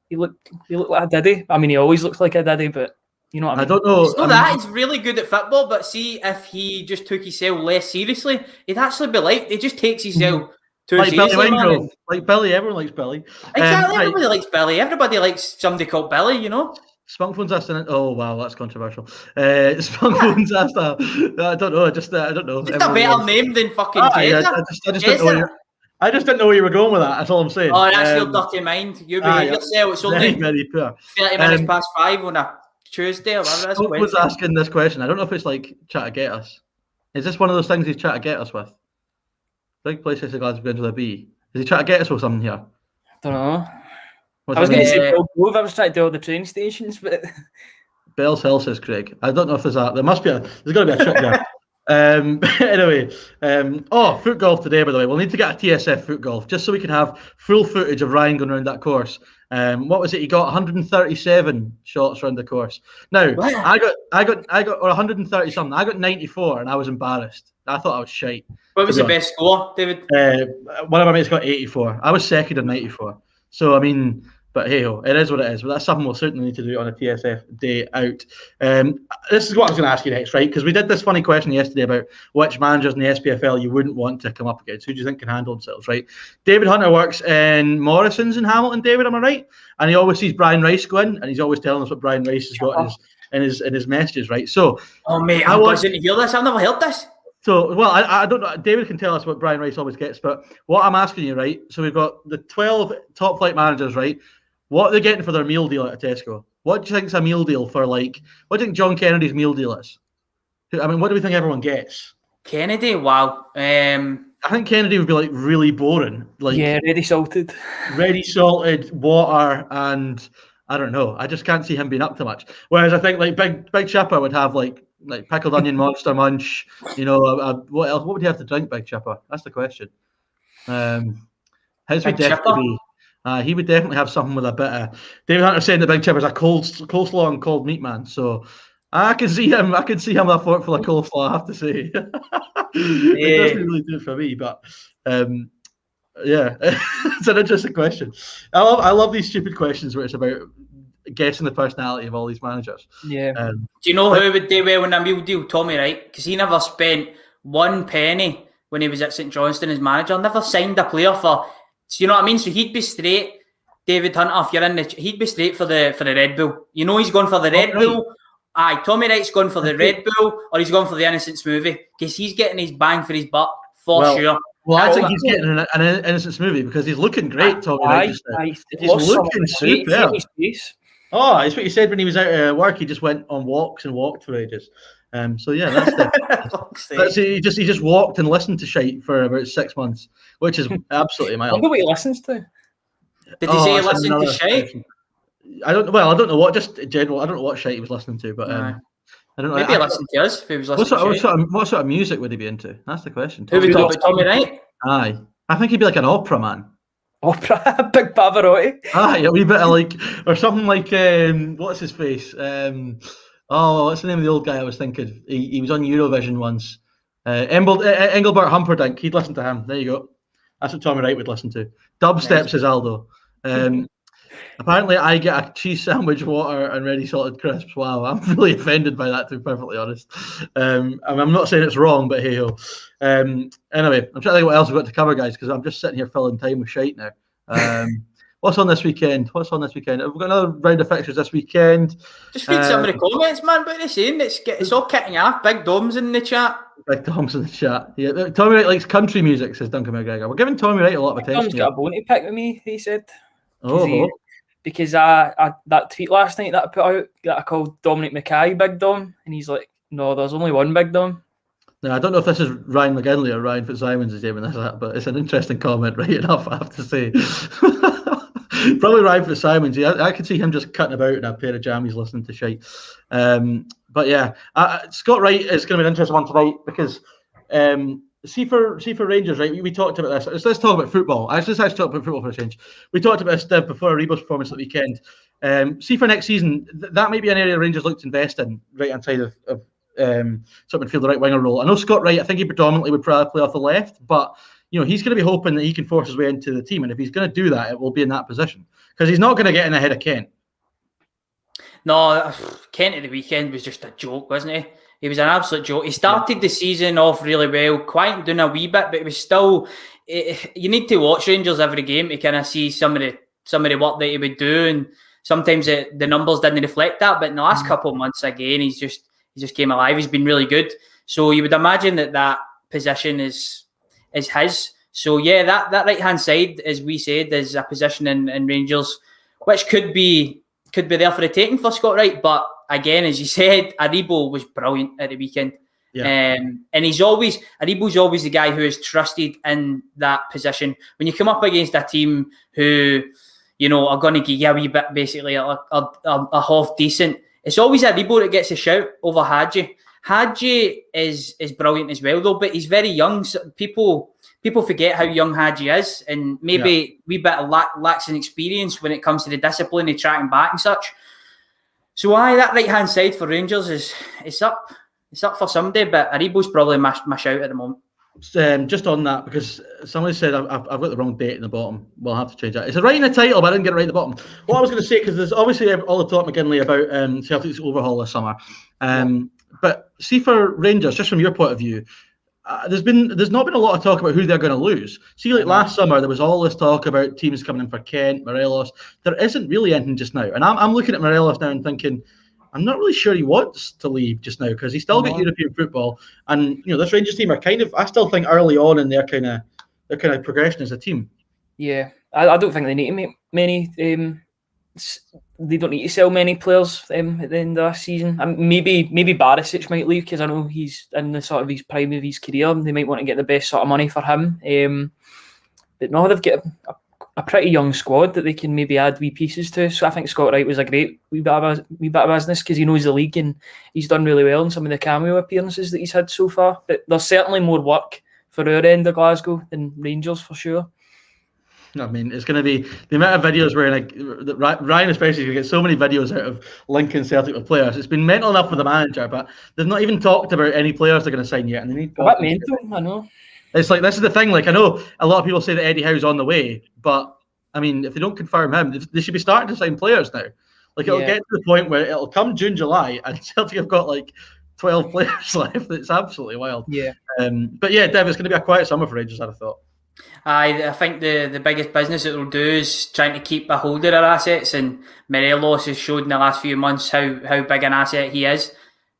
He looked like a diddy. I mean, he always looks like a diddy, but You know what I mean? I don't know. It's not that he's really good at football, but see if he just took himself less seriously, he'd actually be like, he just takes himself too like seriously. Billy like Billy, everyone likes Billy. Exactly, everybody likes Billy. Everybody likes somebody called Billy, you know. Spunkphone's asked. Oh wow, that's controversial. Spunkphone's asked. I don't know. I don't know. Just a better name than fucking Jezza. I just didn't know where you were going with that. That's all I'm saying. Oh, that's your dirty mind. You behave yourself. It's only very poor. 30 minutes past 5 on a Tuesday or whatever. Spunk was asking this question. I don't know if it's like trying to get us. Is this one of those things he's trying to get us with? Big place is glad to go into the B. Is he trying to get us with something here? I don't know. I was going to say Bell Grove. I was trying to do all the train stations, but Bell's Hill, says Craig. I don't know if there's a. There must be a. There's got to be a trick there. Anyway, foot golf today, by the way. We'll need to get a TSF foot golf just so we can have full footage of Ryan going around that course. What was it? He got 137 shots around the course. Now, I got or 130 something. I got 94 and I was embarrassed. I thought I was shite. What was the best score, David? One of my mates got 84. I was second in 94. So, I mean, but hey-ho, it is what it is. But that's something we'll certainly need to do on a TSF day out. This is what I was going to ask you next, right? Because we did this funny question yesterday about which managers in the SPFL you wouldn't want to come up against. Who do you think can handle themselves, right? David Hunter works in Morrison's in Hamilton, David, am I right? And he always sees Brian Rice go in, and he's always telling us what Brian Rice has got in his messages, right? So, oh, mate, I didn't hear this. I've never heard this. So, well, I don't know. David can tell us what Brian Rice always gets, but what I'm asking you, right? So we've got the 12 top flight managers, right? What are they getting for their meal deal at Tesco? What do you think is a meal deal for, like, what do you think John Kennedy's meal deal is? I mean, what do we think everyone gets? Kennedy, wow. I think Kennedy would be, like, really boring. Like, yeah, ready salted, water, and I don't know. I just can't see him being up to much. Whereas I think, like, Big Chipper would have, like pickled onion Monster Munch, you know, what else? What would he have to drink, Big Chipper? That's the question. His would definitely be. He would definitely have something with a bit of. David Hunter saying that Big Chipper's a coleslaw and cold meat man. So I can see him. I can see him with a fork full of coleslaw. I have to say, it doesn't really do it for me, but yeah, it's an interesting question. I love these stupid questions where it's about guessing the personality of all these managers. Yeah. Do you know who would do well in a meal deal? Tommy Wright, because he never spent one penny when he was at St Johnstone as manager. Never signed a player for. So you know what I mean? So he'd be straight. David Hunter, if you're in he'd be straight for the Red Bull. You know he's gone for the Red Bull. Aye, Tommy Wright's gone for the Red Bull, or he's gone for the Innocence movie because he's getting his bang for his buck for sure. Well, I think he's getting an Innocence movie because he's looking great, Tommy Wright. He's looking super. Oh, it's what he said when he was out at work. He just went on walks and walked for ages. So yeah, that's he just walked and listened to shite for about 6 months, which is absolutely mild. I wonder what he listens to. Did he say he listened to shite? I don't know what. Just in general, I don't know what shite he was listening to, but I don't know. Maybe he listened to us if he was listening. What sort of music would he be into? That's the question. Who we talk about, Tommy Wright? Aye, I think he'd be like an opera man. Opera, big Pavarotti. Aye, a wee bit of like, or something like what's his face? What's the name of the old guy I was thinking? He was on Eurovision once. Engelbert Humperdinck. He'd listen to him. There you go. That's what Tommy Wright would listen to. Dubstep, says Aldo. Apparently, I get a cheese sandwich, water, and ready salted crisps. Wow, I'm really offended by that, to be perfectly honest. I'm not saying it's wrong, but hey ho. Anyway, I'm trying to think what else we've got to cover, guys, because I'm just sitting here filling time with shite now. What's on this weekend? We've got another round of fixtures this weekend. Just read some of the comments, man. What are they saying? It's all kicking off. Big Dom's in the chat. Big Dom's in the chat. Yeah, Tommy Wright likes country music, says Duncan McGregor. We're giving Tommy Wright a lot of attention. Tom's got a bone to pick with me, he said. Because I that tweet last night that I put out that I called Dominic Mackay Big Dom, and he's like, no, there's only one Big Dom. Now, I don't know if this is Ryan McGinley or Ryan Fitzsimons is naming this up, but it's an interesting comment, right enough, I have to say. Probably Ryan Fitzsimons. I could see him just cutting about in a pair of jammies listening to shite. But yeah, Scott Wright is going to be an interesting one tonight because see for Rangers, right? We talked about this. Let's talk about football. Let's talk about football for a change. We talked about this before Aribo's performance at the weekend. See for next season, that might be an area Rangers look to invest in, right hand side of something feel the right winger role. I know Scott Wright, I think he predominantly would probably play off the left, but he's going to be hoping that he can force his way into the team, and if he's going to do that, it will be in that position because he's not going to get in ahead of Kent. No, Kent at the weekend was just a joke, wasn't he? He was an absolute joke. He started the season off really well, quieting down a wee bit, but it was still. You need to watch Rangers every game to kind of see some of the work that he would do, and sometimes the numbers didn't reflect that. But in the last couple of months, again, he just came alive. He's been really good. So you would imagine that position is his. So yeah, that right hand side, as we said, is a position in Rangers which could be there for the taking for Scott Wright. But again, as you said, Aribo was brilliant at the weekend. Yeah. And Aribo's always the guy who is trusted in that position. When you come up against a team who, are going to give you a wee bit, basically, a half decent, it's always Aribo that gets a shout over Hadji. Hadji is brilliant as well, though, but he's very young. So people forget how young Hadji is, and maybe a wee bit of lacks in experience when it comes to the discipline of tracking back and such. So that right-hand side for Rangers is up. It's up for somebody, but Aribo's probably my shout at the moment. Just on that, because somebody said I've got the wrong date in the bottom. We'll have to change that. It's right in the title, but I didn't get it right at the bottom. What I was going to say, because there's obviously all the talk, McGinley, about Celtic's overhaul this summer. But see, for Rangers, just from your point of view, there's not been a lot of talk about who they're going to lose. See, like last summer, there was all this talk about teams coming in for Kent, Morelos. There isn't really anything just now. And I'm looking at Morelos now and thinking, I'm not really sure he wants to leave just now, because he's still got European football, and this Rangers team are kind of, I still think, early on in their kind of progression as a team. Yeah, I don't think they need to make many. They don't need to sell many players at the end of this season. Maybe Barisic might leave, because I know he's in the sort of his prime of his career. They might want to get the best sort of money for him. But no, they've got a pretty young squad that they can maybe add wee pieces to. So I think Scott Wright was a great wee bit of business, because he knows the league and he's done really well in some of the cameo appearances that he's had so far. But there's certainly more work for our end of Glasgow than Rangers, for sure. I mean, it's going to be the amount of videos where Ryan especially can get so many videos out of linking Celtic with players. It's been mental enough for the manager, but they've not even talked about any players they're going to sign yet, and they need. A bit mental, I know. It's like, this is the thing. Like, I know a lot of people say that Eddie Howe's on the way, but I mean, if they don't confirm him, they should be starting to sign players now. Like, it'll get to the point where it'll come June, July, and Celtic have got like 12 players left. It's absolutely wild. Yeah. But yeah, Dev, it's going to be a quiet summer for Rangers, I'd have thought. I think the biggest business that they'll do is trying to keep a hold of their assets, and Morelos has showed in the last few months how big an asset he is.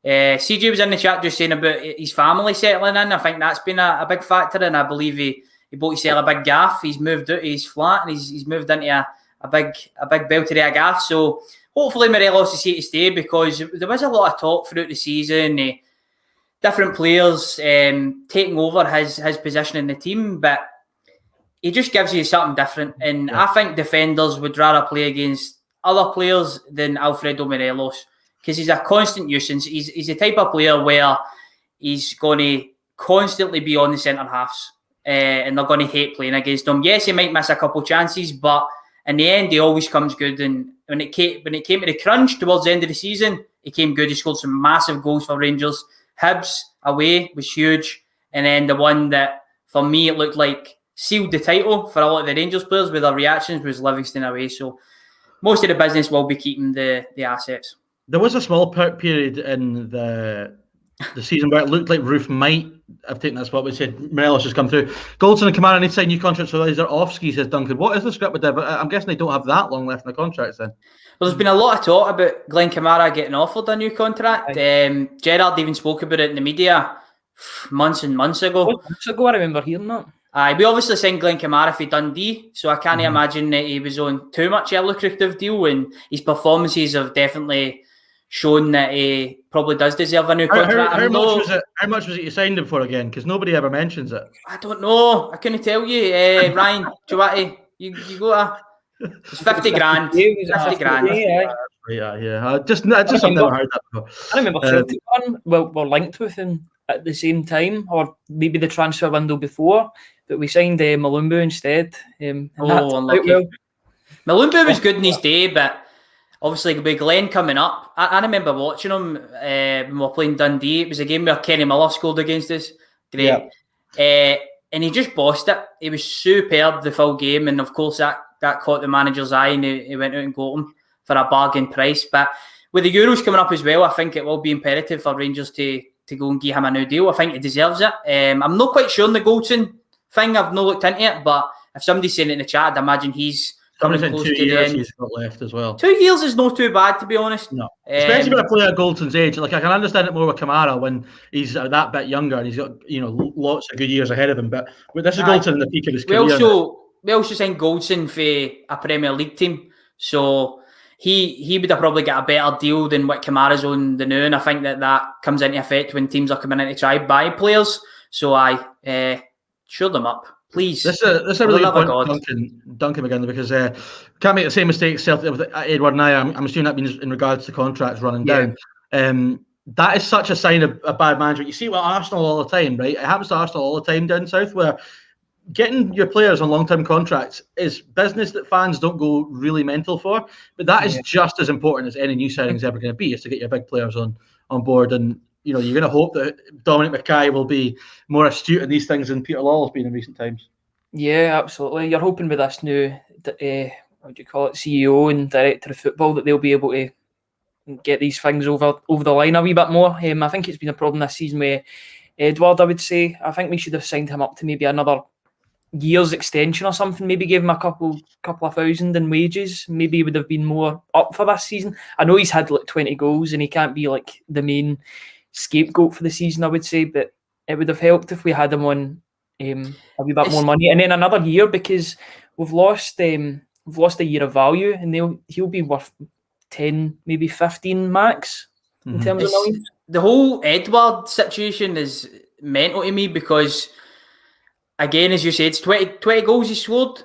CJ was in the chat just saying about his family settling in. I think that's been a big factor, and I believe he bought himself a big gaff. He's moved out of his flat, and he's moved into a big belter of a gaff. So hopefully Morelos is here to stay, because there was a lot of talk throughout the season, different players taking over his position in the team, but he just gives you something different. And I think defenders would rather play against other players than Alfredo Morelos, because he's a constant nuisance. He's the type of player where he's going to constantly be on the centre halves, and they're going to hate playing against him. Yes, he might miss a couple chances, but in the end, he always comes good. And when it came to the crunch towards the end of the season, he came good. He scored some massive goals for Rangers. Hibs away was huge, and then the one that for me it looked like sealed the title for a lot of the Rangers players with their reactions was Livingston away. So most of the business will be keeping the assets. There was a small period in the season where it looked like Roof might have taken that spot. We said Morelos has come through. Goldson and Kamara need to sign new contracts, so they're off skis, says Duncan. What is the script with them? I'm guessing they don't have that long left in the contracts then. Well, there's been a lot of talk about Glenn Kamara getting offered a new contract. Gerrard even spoke about it in the media months and months ago. Months ago, I remember hearing that. We obviously signed Glenn Kamara for Dundee, so I can't imagine that he was on too much a lucrative deal, and his performances have definitely shown that he probably does deserve a new contract. How much was it you signed him for again? Because nobody ever mentions it. I don't know. I couldn't tell you. Ryan, do you want to? You go to... It's 50 grand. 50 grand. Yeah. Just something I heard that before. I remember Celtic were linked with him at the same time, or maybe the transfer window before, but we signed Malumbu instead. Unlucky. Malumbu was good in his day, but obviously with Glenn coming up, I remember watching him when we were playing Dundee. It was a game where Kenny Miller scored against us. Great. Yeah. And he just bossed it. He was superb the full game, and of course that caught the manager's eye, and he went out and got him for a bargain price. But with the Euros coming up as well, I think it will be imperative for Rangers to go and give him a new deal. I think he deserves it. I'm not quite sure on the Goldson thing. I've not looked into it, but if somebody's saying it in the chat, I'd imagine he's coming close to the end. He's got left as well. 2 years is not too bad, to be honest. No, especially when I play at Goldson's age. Like, I can understand it more with Kamara when he's that bit younger and he's got lots of good years ahead of him. But this is Goldson in the peak of his career. We also signed Goldson for a Premier League team, so he would have probably got a better deal than what Kamara's on the new. And I think that comes into effect when teams are coming in to try buy players. So show them up. Please. This is a really good point, Duncan McGinley, because can't make the same mistakes Celtic with Edward and I'm assuming that means in regards to contracts running down. That is such a sign of a bad manager. You see it with Arsenal all the time, right? It happens to Arsenal all the time down south, where getting your players on long-term contracts is business that fans don't go really mental for, but that is just as important as any new signing is ever going to be, is to get your big players on board. And you're going to hope that Dominic Mackay will be more astute in these things than Peter Lawwell's been in recent times. Yeah, absolutely. You're hoping with this new, what do you call it, CEO and director of football, that they'll be able to get these things over the line a wee bit more. I think it's been a problem this season with Edward, I would say. I think we should have signed him up to maybe another year's extension or something. Maybe give him a couple of thousand in wages. Maybe he would have been more up for this season. I know he's had like 20 goals and he can't be like the main scapegoat for the season, I would say, but it would have helped if we had him on a wee bit more money, and then another year, because we've lost a year of value, and he'll be worth 10, maybe 15 max in terms of millions. The whole Edward situation is mental to me because, again, as you said, it's 20 goals he scored.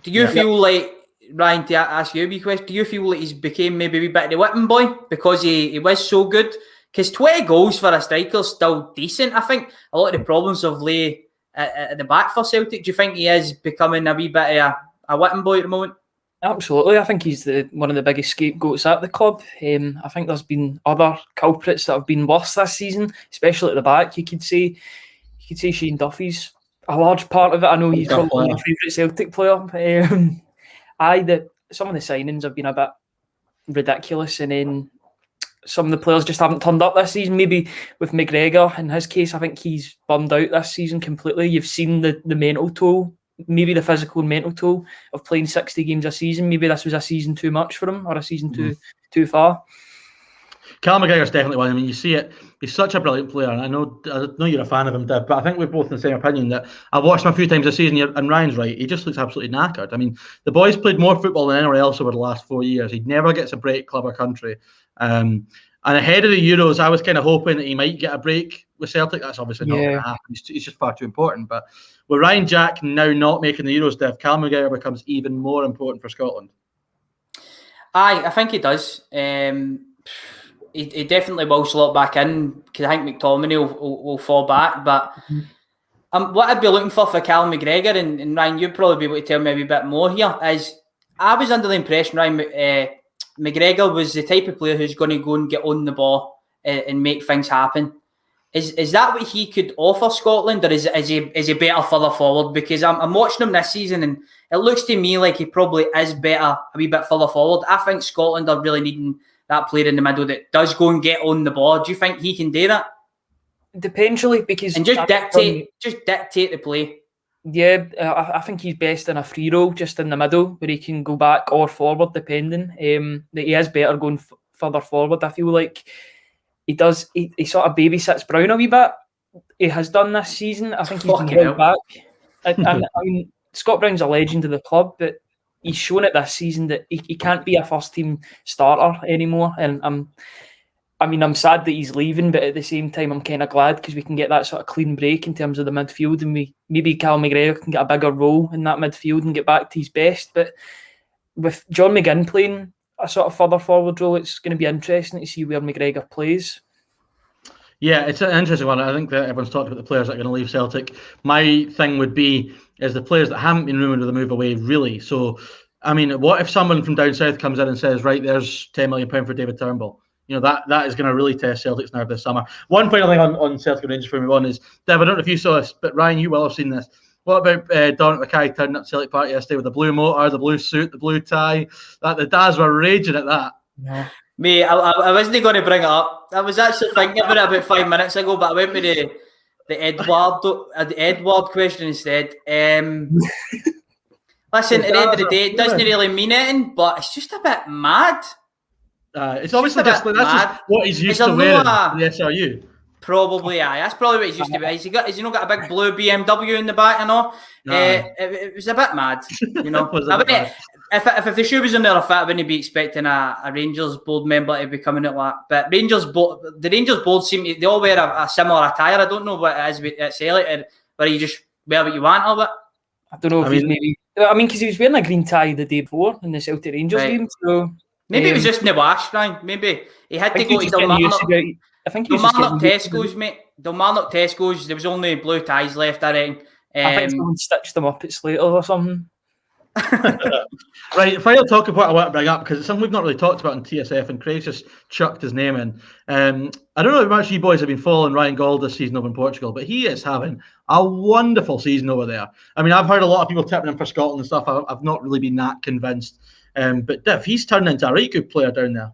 Do you feel like, Ryan, to ask you a wee question, do you feel like he's became maybe a wee bit of the whipping boy because he was so good? Because 20 goals for a striker is still decent. I think a lot of the problems of lay at the back for Celtic. Do you think he is becoming a wee bit of a whipping boy at the moment? Absolutely. I think he's one of the biggest scapegoats at the club. I think there's been other culprits that have been worse this season, especially at the back. You could say Shane Duffy's a large part of it. I know he's probably my favourite Celtic player. Some of the signings have been a bit ridiculous, and then some of the players just haven't turned up this season. Maybe with McGregor, in his case, I think he's bummed out this season completely. You've seen the mental toll, maybe the physical and mental toll of playing 60 games a season. Maybe this was a season too much for him, or a season too far. Cal McGregor's definitely one. I mean, you see it. He's such a brilliant player, and I know you're a fan of him, Deb, but I think we're both in the same opinion that I've watched him a few times this season, and Ryan's right. He just looks absolutely knackered. I mean, the boy's played more football than anywhere else over the last 4 years. He never gets a break, club or country. And ahead of the Euros, I was kind of hoping that he might get a break with Celtic. That's obviously not going to happen. He's just far too important. But with Ryan Jack now not making the Euros, Deb, Cal McGregor becomes even more important for Scotland. I think he does. He definitely will slot back in, because I think McTominay will fall back. But what I'd be looking for Cal McGregor, and Ryan, you'd probably be able to tell me a wee bit more here, is I was under the impression, Ryan, McGregor was the type of player who's going to go and get on the ball and make things happen. Is that what he could offer Scotland, or is he better further forward? Because I'm watching him this season, and it looks to me like he probably is better a wee bit further forward. I think Scotland are really needing that player in the middle that does go and get on the ball. Do you think he can do that? Potentially, because and just dictate the play. Yeah, I think he's best in a free role, just in the middle, where he can go back or forward, depending. That he is better going further forward. I feel like he does. He sort of babysits Brown a wee bit. He has done this season. I think he's been held back. And I mean, Scott Brown's a legend of the club, but he's shown it this season that he can't be a first team starter anymore. And I'm sad that he's leaving, but at the same time, I'm kind of glad, because we can get that sort of clean break in terms of the midfield, and maybe Cal McGregor can get a bigger role in that midfield and get back to his best. But with John McGinn playing a sort of further forward role, it's going to be interesting to see where McGregor plays. Yeah, it's an interesting one. I think that everyone's talked about the players that are going to leave Celtic. My thing would be is the players that haven't been rumoured of the move away, really. So, I mean, what if someone from down south comes in and says, right, there's £10 million for David Turnbull? You know, that is going to really test Celtic's nerve this summer. One final thing on Celtic and Rangers for me on is, Dev, I don't know if you saw this, but Ryan, you will have seen this. What about Dominic Mackay turning up to Celtic Park yesterday with the blue motor, the blue suit, the blue tie? The Daz were raging at that. Yeah. Mate, I wasn't going to bring it up. I was actually thinking about it about 5 minutes ago, but I went with the Edward question instead. Listen, at the end of the day, it doesn't really mean anything, but it's just a bit mad. It's obviously just what he's used to wearing the SRU. Probably, aye. That's probably what he's used to wear. Has he got a big blue BMW in the back and all? It was a bit mad, you know. If the shoe was in there, I wouldn't be expecting a Rangers board member to be coming out like that. But the Rangers board they all wear a similar attire. I don't know what it is at Celtic, where you just wear what you want of it. I don't know if because he was wearing a green tie the day before in the Celtic Rangers game, so maybe it was just in the wash, Ryan. Maybe he had to go to Dalmarnock. I think Dalmarnock Tesco's, mate. Dalmarnock Tesco's. There was only blue ties left, I reckon. I think someone stitched them up at Slater or something. Right, final talk of what I want to bring up, because it's something we've not really talked about in TSF, and Craig's just chucked his name in. I don't know how much you boys have been following Ryan Gauld this season over in Portugal, but he is having a wonderful season over there. I mean, I've heard a lot of people tipping him for Scotland and stuff. I've not really been that convinced. But Div, he's turned into a right good player down there.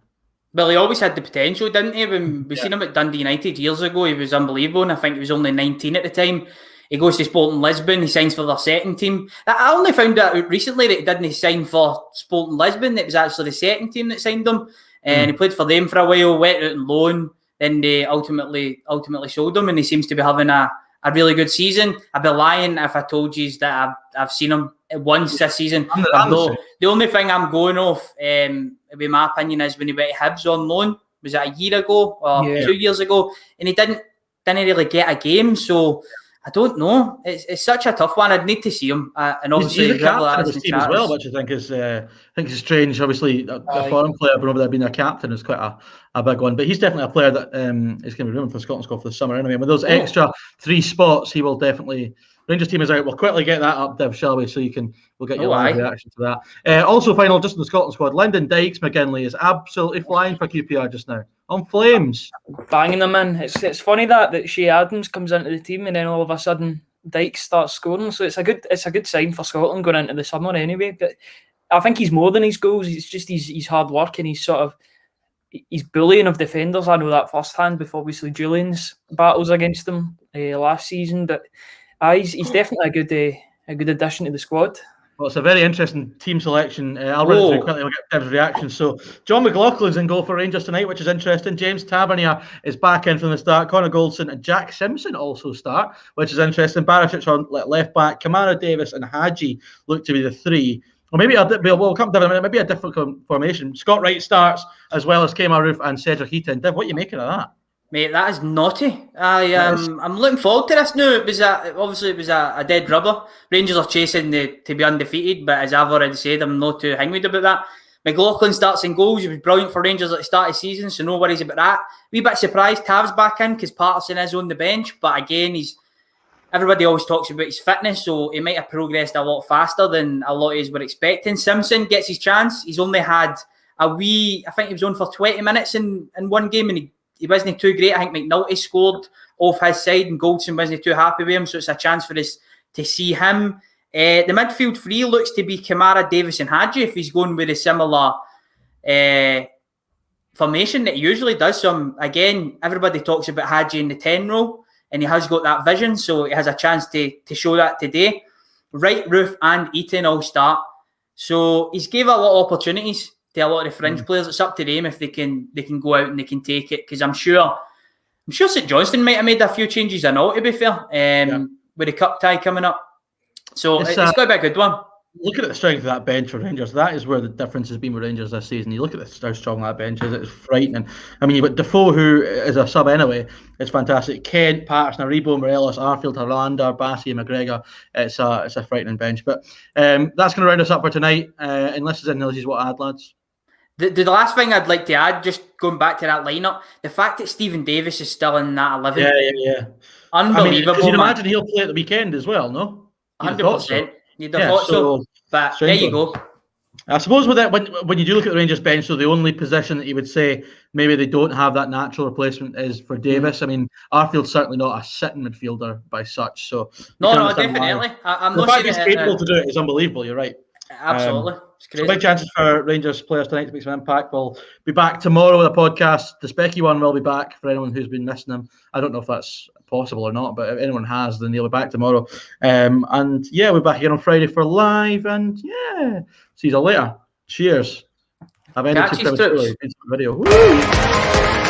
Well, he always had the potential, didn't he? When we seen him at Dundee United years ago, he was unbelievable, and I think he was only 19 at the time. He goes to Sporting Lisbon, he signs for their second team. I only found out recently that he didn't sign for Sporting Lisbon, it was actually the second team that signed him. And he played for them for a while, went out on loan, then they ultimately sold him, and he seems to be having a really good season. I'd be lying if I told you that I've seen him once this season. The only thing I'm going off, with my opinion, is when he went to Hibs on loan. Was it a year ago or 2 years ago? And he didn't really get a game, so I don't know. It's such a tough one. I'd need to see him. And obviously, he's the captain of his team as well, which I think is strange. Obviously, a foreign player, but over there being a captain is quite a big one. But he's definitely a player that is going to be room for the Scotland squad for the summer anyway. And with those extra 3 spots, he will definitely. Rangers team is out. We'll quickly get that up, Div, shall we? So we'll get your live reaction to that. Also, final, just in the Scotland squad, Lyndon Dykes McGinley is absolutely flying for QPR just now. On flames. Banging them in. It's funny that Shea Adams comes into the team and then all of a sudden Dykes starts scoring. So it's a good sign for Scotland going into the summer anyway. But I think he's more than his goals. It's just his hard work and he's bullying of defenders. I know that firsthand with obviously Julian's battles against him last season. But he's definitely a good addition to the squad. Well, it's a very interesting team selection. I'll run it through quickly. We'll get Div's reaction. So, John McLaughlin's in goal for Rangers tonight, which is interesting. James Tavernier is back in from the start. Connor Goldson and Jack Simpson also start, which is interesting. Barisic on left back. Kamara Davis and Hadji look to be the 3. Or maybe we'll come to that in a minute. Maybe a different formation. Scott Wright starts, as well as Kemar Roof and Cedric Heaton. Div, what are you making of that? Mate, that is naughty. I'm looking forward to this now. It was a dead rubber. Rangers are chasing to be undefeated, but as I've already said, I'm not too hanged about that. McLaughlin starts in goals. He was brilliant for Rangers at the start of the season, so no worries about that. Wee bit surprised Tav's back in because Patterson is on the bench, but again, everybody always talks about his fitness, so he might have progressed a lot faster than a lot of us were expecting. Simpson gets his chance. He's only had I think he was on for 20 minutes in one game, and he wasn't too great. I think McNulty scored off his side and Goldson wasn't too happy with him, so it's a chance for us to see him. The midfield 3 looks to be Kamara, Davis and Hadji if he's going with a similar formation that he usually does. So again, everybody talks about Hadji in the 10 role and he has got that vision, so he has a chance to show that today. Wright, Roof and Eaton all start. So he's gave a lot of opportunities to a lot of the fringe players. It's up to them if they can go out and they can take it, because I'm sure St Johnstone might have made a few changes and all, to be fair, with the cup tie coming up. So it's going to be a good one. Looking at the strength of that bench for Rangers, that is where the difference has been with Rangers this season. You look at how strong that bench is, it's frightening. I mean, you've got Defoe, who is a sub anyway, it's fantastic. Kent, Patterson, Aribo, Morelos, Arfield, Harlander, Bassey, McGregor. It's a frightening bench. But that's going to round us up for tonight. Unless there's anything else you want to add, lads. The last thing I'd like to add, just going back to that lineup, the fact that Stephen Davis is still in that 11. Yeah. Unbelievable. I mean, you'd imagine he'll play at the weekend as well, no? 100%. You'd have thought so. But there you go. I suppose with that, when you do look at the Rangers bench, so the only position that you would say maybe they don't have that natural replacement is for Davis. I mean, Arfield's certainly not a sitting midfielder by such. So no, definitely. I'm the not fact sure he's capable to do it is unbelievable. You're right. Absolutely. So big chances for Rangers players tonight to make some impact. We'll be back tomorrow with a podcast. The Specky one will be back for anyone who's been missing them. I don't know if that's possible or not, but if anyone has, then they'll be back tomorrow. And yeah, we're back again on Friday for live. And yeah, see you later. Cheers. I've ended Catch you, video. Woo!